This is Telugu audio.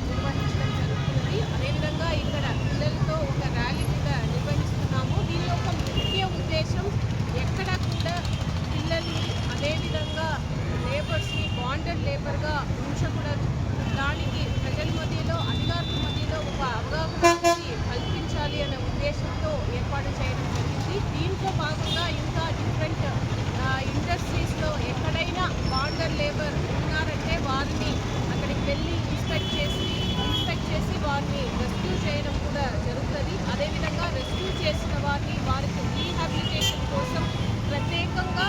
నిర్వహించడం జరుగుతున్నది. అదేవిధంగా ఇక్కడ పిల్లలతో ఒక ర్యాలీ కూడా నిర్వహిస్తున్నాము. దీని యొక్క ముఖ్య ఉద్దేశం ఎక్కడ కూడా పిల్లల్ని అదేవిధంగా లేబర్స్ని బాండెడ్ లేబర్గా ఉంచకూడదు. దానికి ప్రజల మధ్యలో అధికారుల మధ్యలో ఒక అవగాహన కల్పించాలి అనే ఉద్దేశంతో ఏర్పాటు చేయడం జరిగింది. దీంట్లో భాగంగా ఇంకా డిఫరెంట్ ఇండస్ట్రీస్లో ఎక్కడైనా బాండెడ్ లేబర్ ఉన్నారంటే వారిని అక్కడికి వెళ్ళి ఇన్స్పెక్ట్ చేసి వారిని రెస్క్యూ చేయడం కూడా జరుగుతుంది. అదేవిధంగా రెస్క్యూ చేసిన వారికి రీహాబిలిటేషన్ కోసం ప్రత్యేకంగా